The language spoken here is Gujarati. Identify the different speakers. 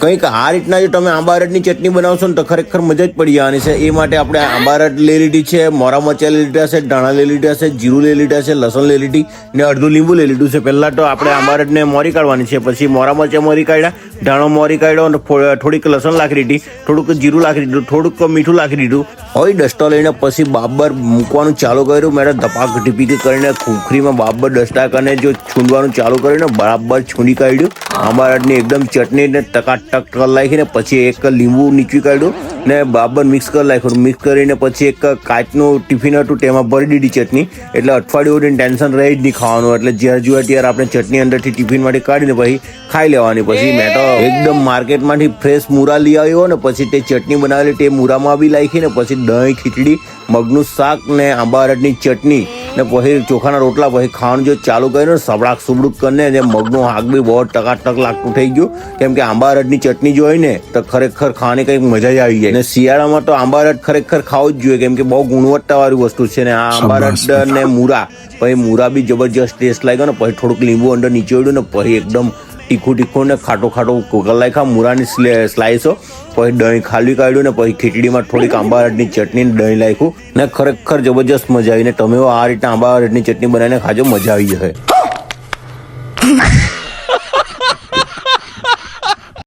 Speaker 1: કંઈક આ રીતના જો તમે આંબા અરડની ચટણી બનાવશો ને તો ખરેખર મજા જ પડી જવાની છે. એ માટે આપણે આંબા અરડ લઈ લીધી છે, મોરા મરચાં લઈ લીધા છે, ધાણા લઈ લીધા છે, જીરું લઈ લીધા છે, લસણ લઈ લીધી ને અડધું લીંબુ લઈ લીધું છે. પહેલા તો આપણે આંબા અરડને મોરી કાઢવાની છે, પછી મોરા મરચાં મોરી કાઢ્યા, ધાણો મોરી કાઢ્યો અને થોડીક લસણ નાખી દીધી, થોડુંક જીરું નાખી દીધું, થોડુંક મીઠું નાખી દીધું. હવે ડસ્ટર લઈને પછી બાબર મૂકવાનું ચાલુ કર્યું. મેં ધપાક ઢીપી કરીને ખુખરીમાં બાબર ડસ્ટા કરીને જો છૂંદવાનું ચાલુ કર્યું ને બરાબર છૂંદી કાઢ્યું. આંબા અરડની એકદમ ચટણી ને ટકાટક કર નાખીને પછી એક લીંબુ નીચવી કાઢ્યું ને બરાબર મિક્સ કરી નાખ્યું. મિક્સ કરીને પછી એક કાચનું ટિફિન હતું તેમાં ભરી દીધી ચટણી. એટલે અઠવાડિયું સુધી ટેન્શન રહી જ નહીં ખાવાનું. એટલે જ્યારે જોઈએ ત્યારે આપણે ચટણી અંદરથી ટિફિનમાંથી કાઢીને પછી ખાઈ લેવાની. પછી મેં તો એકદમ માર્કેટમાંથી ફ્રેશ મૂરા લઈ આવ્યો ને પછી તે ચટણી બનાવેલી તે મૂરામાં બી નાખી ને પછી દહીં, ખીચડી, મગનું શાક ને આંબા અરડની ચટણી ને પછી ચોખાના રોટલા પછી ખાવાનું જો ચાલુ કર્યું ને સબડાક સુબડુક કરીને જે મગનું શાક બી બહુ ટકાટક લાગતું થઈ ગયું. કેમ કે આંબા અરડની ચટણી જો હોય ને તો ખરેખર ખાવાની કંઈક મજા જ આવી જાય. ને શિયાળામાં તો આંબા અરડ ખરેખર ખાવું જ જોઈએ કેમ કે બહુ ગુણવત્તાવાળી વસ્તુ છે. ને આ આંબા અરડ ને મૂરા પછી મૂરા બી જબરજસ્ત ટેસ્ટ લાગ્યો ને પછી થોડુંક લીંબુ અંદર નીચોડ્યું ને પછી એકદમ તીખું ને ખાટો કલાઈ મૂરાની સ્લાઇસો પછી દહીં ખાલી કાઢ્યું ને પછી ખીચડીમાં થોડીક આંબા અરડની ચટણી દહીં નાખ્યું ને ખરેખર જબરજસ્ત મજા આવી. ને તમે આ રીતના આંબા અરડની ચટણી બનાવીને ખાજો, મજા આવી જશે.